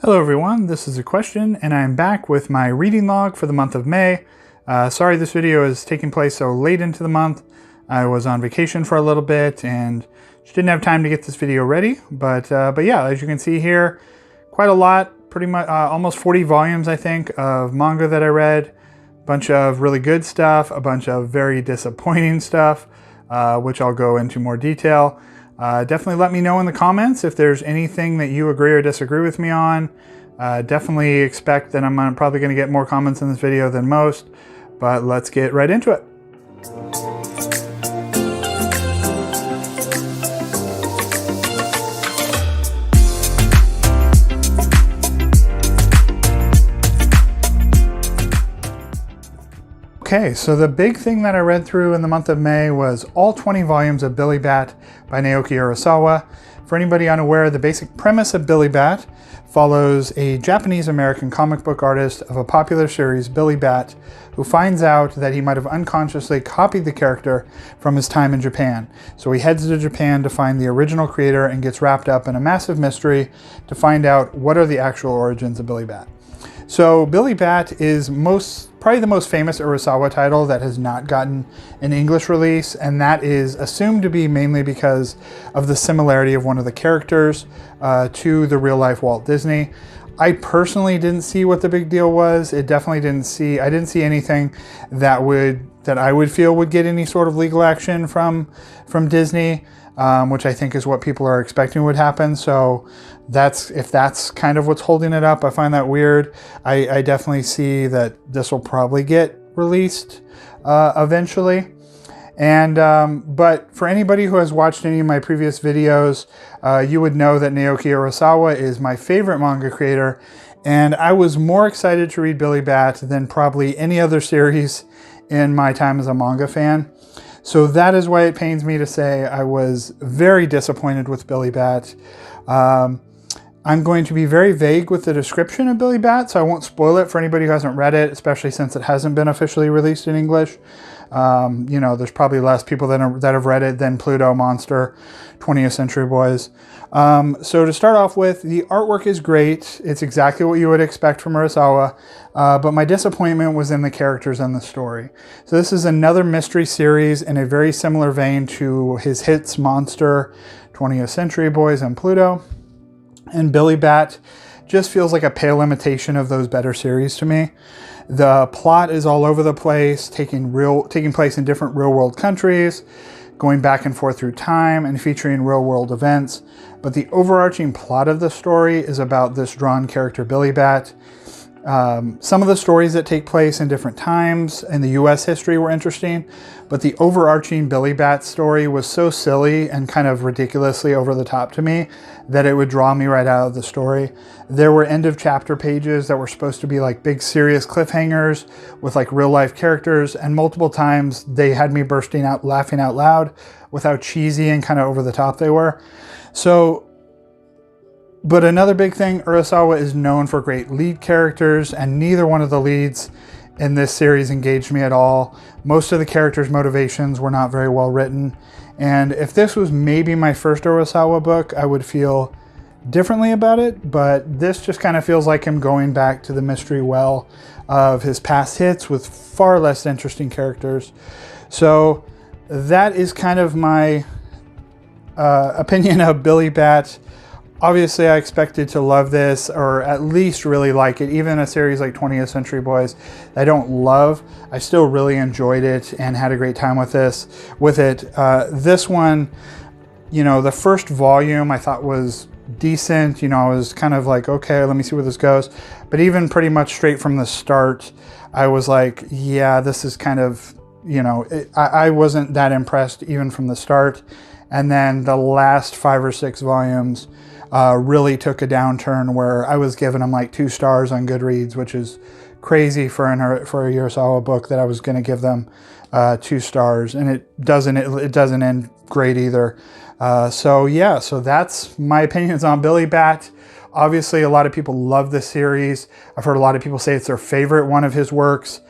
Hello everyone, this is a question and I'm back with my reading log for the month of May. Sorry this video is taking place so late into the month. I was on vacation for a little bit and just didn't have time to get this video ready. But yeah, as you can see here, quite a lot, pretty much almost 40 volumes I think of manga that I read. A bunch of really good stuff, a bunch of very disappointing stuff, which I'll go into more detail. Definitely let me know in the comments if there's anything that you agree or disagree with me on. Definitely expect that I'm probably going to get more comments in this video than most, but let's get right into it. Okay, so the big thing that I read through in the month of May was all 20 volumes of Billy Bat by Naoki Urasawa. For anybody unaware, the basic premise of Billy Bat follows a Japanese-American comic book artist of a popular series, Billy Bat, who finds out that he might have unconsciously copied the character from his time in Japan. So he heads to Japan to find the original creator and gets wrapped up in a massive mystery to find out what are the actual origins of Billy Bat. So Billy Bat is probably the most famous Urasawa title that has not gotten an English release, and that is assumed to be mainly because of the similarity of one of the characters to the real-life Walt Disney. I personally didn't see what the big deal was. I didn't see anything that I would feel would get any sort of legal action from Disney, which I think is what people are expecting would happen. So if that's kind of what's holding it up, I find that weird. I definitely see that this will probably get released eventually. And but for anybody who has watched any of my previous videos, you would know that Naoki Urasawa is my favorite manga creator, and I was more excited to read Billy Bat than probably any other series in my time as a manga fan. So that is why it pains me to say I was very disappointed with Billy Bat. I'm going to be very vague with the description of Billy Bat, so I won't spoil it for anybody who hasn't read it, especially since it hasn't been officially released in English. You know, there's probably less people that have read it than Pluto, Monster, 20th Century Boys. So to start off with, the artwork is great. It's exactly what you would expect from Urasawa, but my disappointment was in the characters and the story. So this is another mystery series in a very similar vein to his hits Monster, 20th Century Boys, and Pluto. And Billy Bat just feels like a pale imitation of those better series to me. The plot is all over the place, taking place in different real-world countries, going back and forth through time and featuring real-world events. But the overarching plot of the story is about this drawn character, Billy Bat. Some of the stories that take place in different times in the US history were interesting, but the overarching Billy Bat story was so silly and kind of ridiculously over the top to me that it would draw me right out of the story. There were end of chapter pages that were supposed to be like big serious cliffhangers with like real life characters, and multiple times they had me bursting out laughing out loud with how cheesy and kind of over the top they were. But another big thing, Urasawa is known for great lead characters, and neither one of the leads in this series engaged me at all. Most of the characters' motivations were not very well written, and if this was maybe my first Urasawa book, I would feel differently about it, but this just kind of feels like him going back to the mystery well of his past hits with far less interesting characters. So that is kind of my opinion of Billy Bat. Obviously, I expected to love this, or at least really like it. Even a series like 20th Century Boys, I don't love. I still really enjoyed it and had a great time with it. This one, you know, the first volume I thought was decent. You know, I was kind of like, okay, let me see where this goes. But even pretty much straight from the start, I was like, yeah, this is kind of, you know, I wasn't that impressed even from the start. And then the last 5 or 6 volumes really took a downturn where I was giving them like 2 stars on Goodreads, which is crazy for a Urasawa book that I was going to give them 2 stars, and it doesn't end great either. So yeah, so that's my opinions on Billy Bat. Obviously, a lot of people love this series. I've heard a lot of people say it's their favorite one of his works,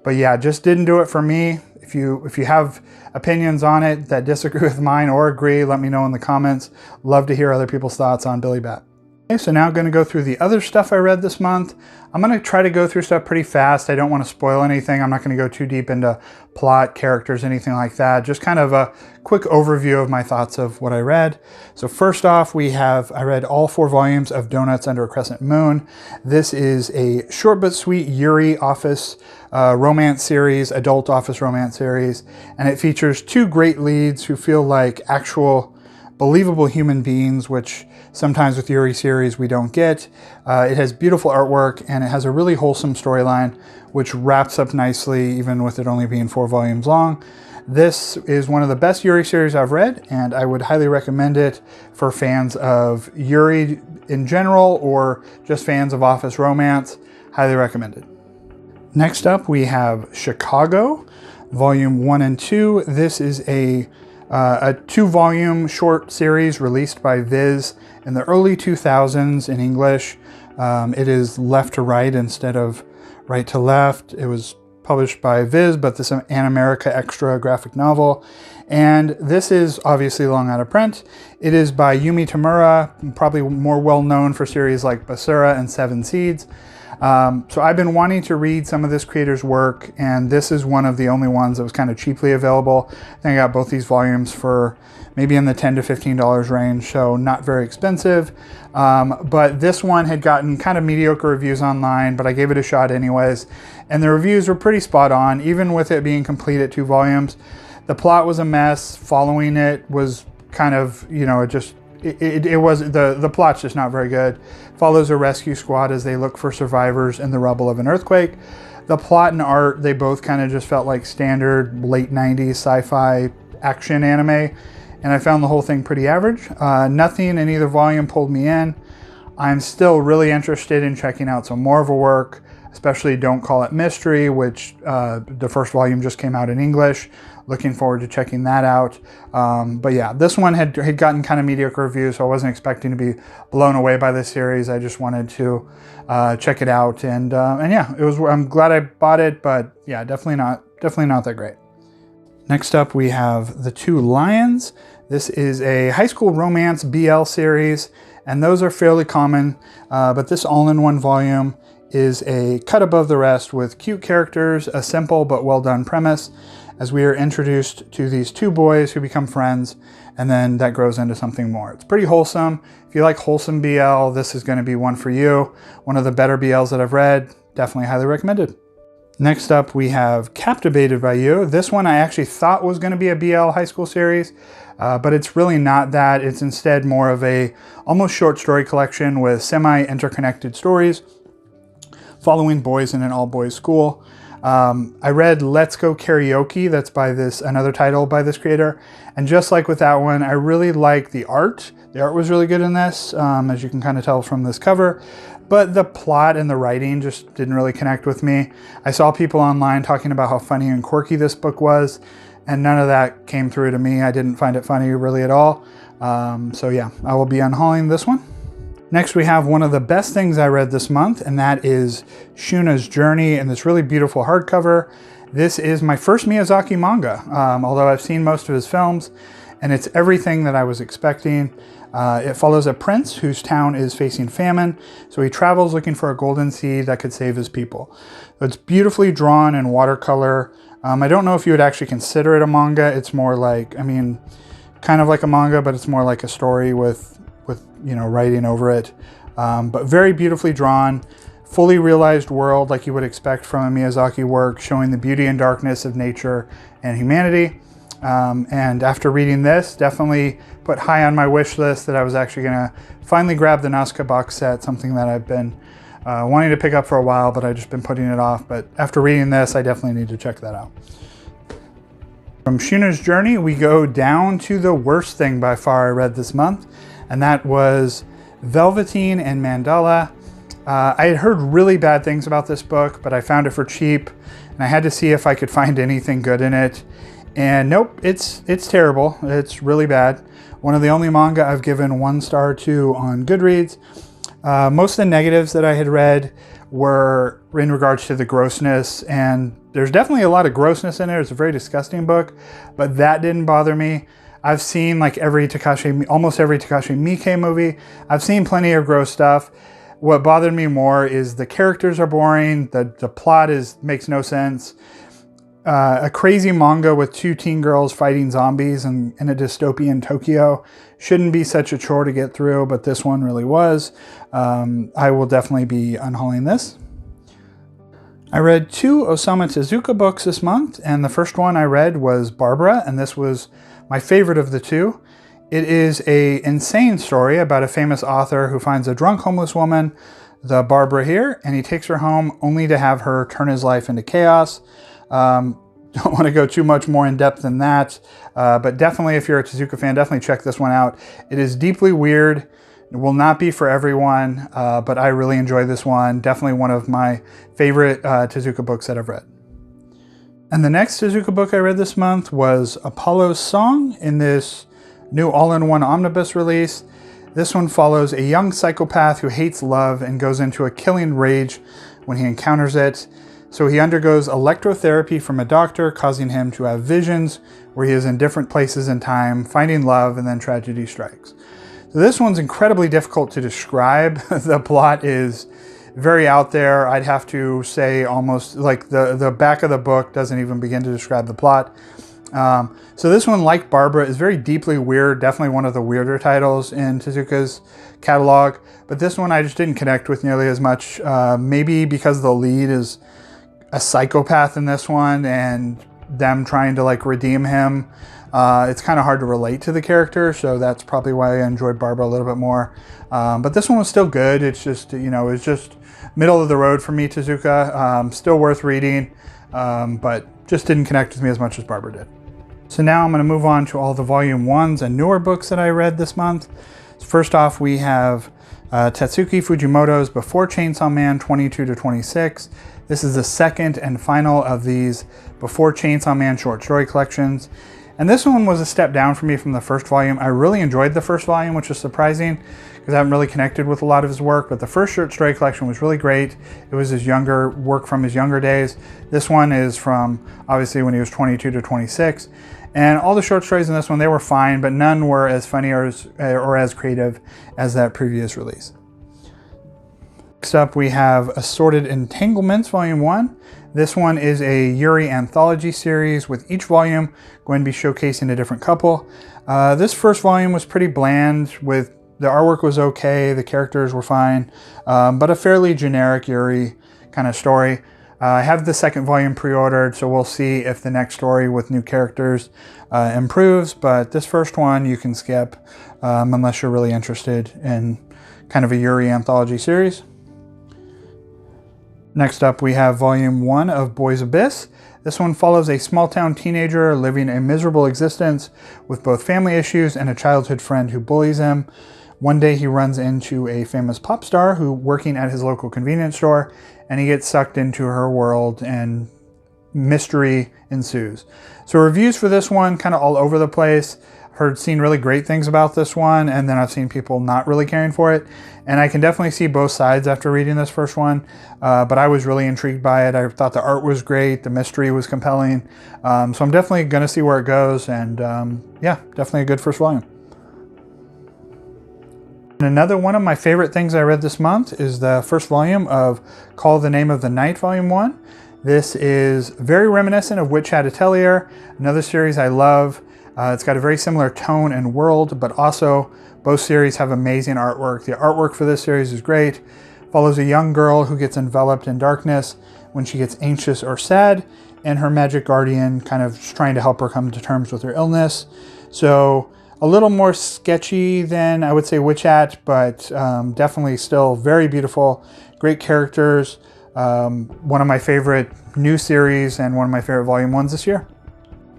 but yeah, just didn't do it for me. If you have opinions on it that disagree with mine or agree, let me know in the comments. Love to hear other people's thoughts on Billy Bat. Okay, so now I'm going to go through the other stuff I read this month. I'm going to try to go through stuff pretty fast. I don't want to spoil anything. I'm not going to go too deep into plot, characters, anything like that. Just kind of a quick overview of my thoughts of what I read. So first off, I read all 4 volumes of Donuts Under a Crescent Moon. This is a short but sweet Yuri office romance series, adult office romance series. And it features 2 great leads who feel like actual believable human beings, which sometimes with Yuri series we don't get. It has beautiful artwork and it has a really wholesome storyline, which wraps up nicely even with it only being 4 volumes long. This is one of the best Yuri series I've read, and I would highly recommend it for fans of Yuri in general or just fans of office romance. Highly recommended. Next up we have Chicago, volume 1 and 2. This is a 2-volume short series released by Viz in the early 2000s in English. It is left to right instead of right to left. It was published by Viz, but this is an America Extra graphic novel. And this is obviously long out of print. It is by Yumi Tamura, probably more well known for series like Basura and Seven Seeds. So I've been wanting to read some of this creator's work, and this is one of the only ones that was kind of cheaply available. I think I got both these volumes for maybe in the $10 to $15 range, so not very expensive. But this one had gotten kind of mediocre reviews online, but I gave it a shot anyways. And the reviews were pretty spot on, even with it being complete at 2 volumes. The plot was a mess. Following it was kind of, the plot's just not very good. Follows a rescue squad as they look for survivors in the rubble of an earthquake. The plot and art, they both kind of just felt like standard late 90s sci-fi action anime, and I found the whole thing pretty average. Nothing in either volume pulled me in. I'm still really interested in checking out some more of her work, especially Don't Call It Mystery, which the first volume just came out in English. Looking forward to checking that out. But yeah, this one had gotten kind of mediocre reviews, so I wasn't expecting to be blown away by this series. I just wanted to check it out, and yeah, I'm glad I bought it, but yeah, definitely not that great. Next up, we have The Two Lions. This is a high school romance BL series, and those are fairly common, but this all-in-one volume is a cut above the rest with cute characters, a simple but well-done premise, as we are introduced to these 2 boys who become friends, and then that grows into something more. It's pretty wholesome. If you like wholesome BL, this is going to be one for you. One of the better BLs that I've read. Definitely highly recommended. Next up, we have Captivated by You. This one I actually thought was going to be a BL high school series, but it's really not that. It's instead more of a almost short story collection with semi-interconnected stories following boys in an all-boys school. I read Let's Go Karaoke, that's by another title by this creator, and just like with that one, I really like the art. The art was really good in this, as you can kind of tell from this cover, but the plot and the writing just didn't really connect with me. I saw people online talking about how funny and quirky this book was, and none of that came through to me. I didn't find it funny really at all. So yeah, I will be unhauling this one. Next, we have one of the best things I read this month, and that is Sheenas Journey in this really beautiful hardcover. This is my first Miyazaki manga, although I've seen most of his films, and it's everything that I was expecting. It follows a prince whose town is facing famine, so he travels looking for a golden seed that could save his people. It's beautifully drawn in watercolor. I don't know if you would actually consider it a manga. It's more like, kind of like a manga, but it's more like a story with writing over it. But very beautifully drawn, fully realized world like you would expect from a Miyazaki work, showing the beauty and darkness of nature and humanity. And after reading this, definitely put high on my wish list that I was actually going to finally grab the Nazca box set, something that I've been wanting to pick up for a while, but I've just been putting it off. But after reading this, I definitely need to check that out. From Sheenas Journey, we go down to the worst thing by far I read this month, and that was Velveteen and Mandala. I had heard really bad things about this book, but I found it for cheap, and I had to see if I could find anything good in it. And nope, it's terrible. It's really bad. One of the only manga I've given 1 star to on Goodreads. Most of the negatives that I had read were in regards to the grossness, and there's definitely a lot of grossness in it. It's a very disgusting book, but that didn't bother me. I've seen like almost every Takashi Miike movie. I've seen plenty of gross stuff. What bothered me more is the characters are boring. The plot makes no sense. A crazy manga with 2 teen girls fighting zombies in a dystopian Tokyo shouldn't be such a chore to get through, but this one really was. I will definitely be unhauling this. I read 2 Osamu Tezuka books this month, and the first one I read was Barbara, and this was my favorite of the 2. It is an insane story about a famous author who finds a drunk homeless woman, the Barbara here, and he takes her home only to have her turn his life into chaos. Don't want to go too much more in depth than that, but definitely if you're a Tezuka fan, definitely check this one out. It is deeply weird. It will not be for everyone, but I really enjoyed this one. Definitely one of my favorite Tezuka books that I've read. And the next Tezuka book I read this month was Apollo's Song in this new all-in-one omnibus release. This one follows a young psychopath who hates love and goes into a killing rage when he encounters it. So he undergoes electrotherapy from a doctor, causing him to have visions where he is in different places in time, finding love, and then tragedy strikes. So this one's incredibly difficult to describe. The plot is very out there. I'd have to say almost like the back of the book doesn't even begin to describe the plot. So this one, like Barbara, is very deeply weird. Definitely one of the weirder titles in Tezuka's catalog. But this one I just didn't connect with nearly as much. Maybe because the lead is a psychopath in this one and them trying to like redeem him. It's kind of hard to relate to the character, so that's probably why I enjoyed Barbara a little bit more. But this one was still good. It's just, it's just middle of the road for me, Tezuka. Still worth reading, but just didn't connect with me as much as Barbara did. So now I'm going to move on to all the volume 1s and newer books that I read this month. So first off, we have Tatsuki Fujimoto's Before Chainsaw Man 22 to 26. This is the second and final of these Before Chainsaw Man short story collections. And this one was a step down for me from the first volume. I really enjoyed the first volume, which is surprising because I haven't really connected with a lot of his work, but the first short story collection was really great. It was his younger work from his younger days. This one is from obviously when he was 22 to 26. And all the short stories in this one, they were fine, but none were as funny or as creative as that previous release. Next up, we have Assorted Entanglements, Volume 1. This one is a Yuri anthology series with each volume going to be showcasing a different couple. This first volume was pretty bland. The artwork was okay, the characters were fine, but a fairly generic Yuri kind of story. I have the second volume pre-ordered, so we'll see if the next story with new characters improves, but this first one you can skip unless you're really interested in kind of a Yuri anthology series. Next up, we have Volume 1 of Boys Abyss. This one follows a small-town teenager living a miserable existence with both family issues and a childhood friend who bullies him. One day he runs into a famous pop star who working at his local convenience store, and he gets sucked into her world and mystery ensues. So reviews for this one kind of all over the place. Seen really great things about this one, and then I've seen people not really caring for it. And I can definitely see both sides after reading this first one, but I was really intrigued by it. I thought the art was great, the mystery was compelling, so I'm definitely going to see where it goes, and yeah, definitely a good first volume. And another one of my favorite things I read this month is the first volume of Call the Name of the Night, Volume 1. This is very reminiscent of Witch Hat Atelier, another series I love. It's got a very similar tone and world, but also both series have amazing artwork. The artwork for this series is great. Follows a young girl who gets enveloped in darkness when she gets anxious or sad, and her magic guardian kind of trying to help her come to terms with her illness. So a little more sketchy than I would say Witch Hat, but definitely still very beautiful. Great characters. One of my favorite new series and one of my favorite volume 1s this year.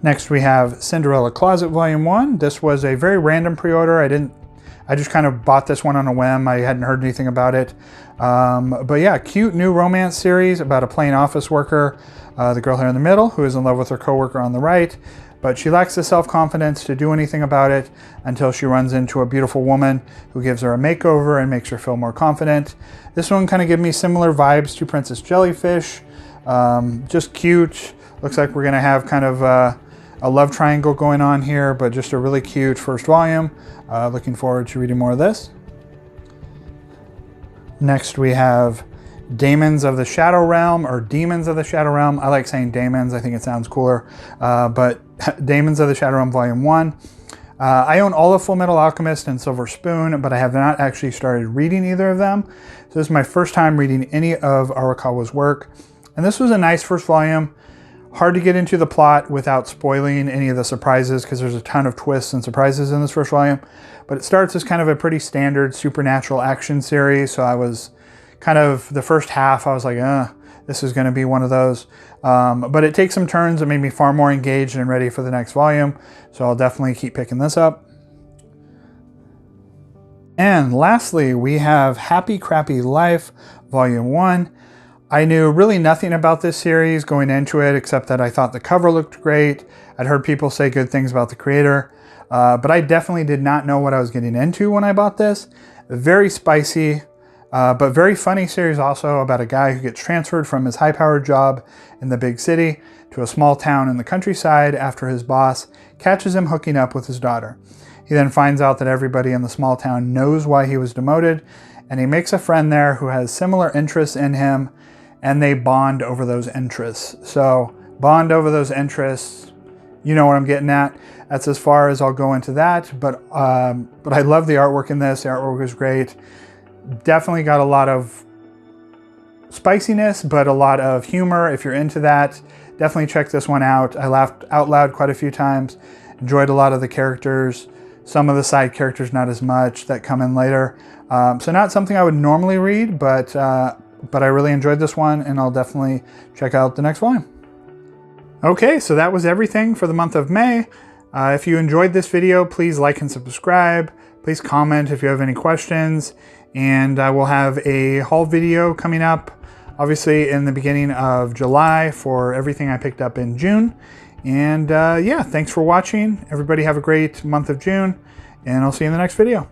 Next we have Cinderella Closet Volume 1. This was a very random pre-order. I just kind of bought this one on a whim. I hadn't heard anything about it. But yeah, cute new romance series about a plain office worker, the girl here in the middle, who is in love with her coworker on the right, but she lacks the self-confidence to do anything about it until she runs into a beautiful woman who gives her a makeover and makes her feel more confident. This one kind of gave me similar vibes to Princess Jellyfish. Just cute. Looks like we're gonna have kind of a a love triangle going on here, but just a really cute first volume. Looking forward to reading more of this. Next we have Daemons of the Shadow Realm, or Demons of the Shadow Realm. I like saying Daemons, I think it sounds cooler. But Daemons of the Shadow Realm Volume 1. I own all of Full Metal Alchemist and Silver Spoon, but I have not actually started reading either of them. So this is my first time reading any of Arakawa's work. And this was a nice first volume. Hard to get into the plot without spoiling any of the surprises, because there's a ton of twists and surprises in this first volume. But it starts as kind of a pretty standard supernatural action series. So I was kind of, the first half, I was like, this is going to be one of those. But it takes some turns that made me far more engaged and ready for the next volume. So I'll definitely keep picking this up. And lastly, we have Happy Crappy Life, Volume 1. I knew really nothing about this series going into it, except that I thought the cover looked great. I'd heard people say good things about the creator, but I definitely did not know what I was getting into when I bought this. Very spicy, but very funny series also, about a guy who gets transferred from his high-powered job in the big city to a small town in the countryside after his boss catches him hooking up with his daughter. He then finds out that everybody in the small town knows why he was demoted, and he makes a friend there who has similar interests in him, and they bond over those interests. So bond over those interests, you know what I'm getting at. That's as far as I'll go into that, but I love the artwork in this. The artwork was great. Definitely got a lot of spiciness, but a lot of humor. If you're into that, definitely check this one out. I laughed out loud quite a few times. Enjoyed a lot of the characters. Some of the side characters not as much that come in later. So not something I would normally read, but I really enjoyed this one, and I'll definitely check out the next volume. Okay, so that was everything for the month of May. If you enjoyed this video, please like and subscribe. Please comment if you have any questions. And I will have a haul video coming up, obviously in the beginning of July, for everything I picked up in June. And yeah, thanks for watching. Everybody have a great month of June, and I'll see you in the next video.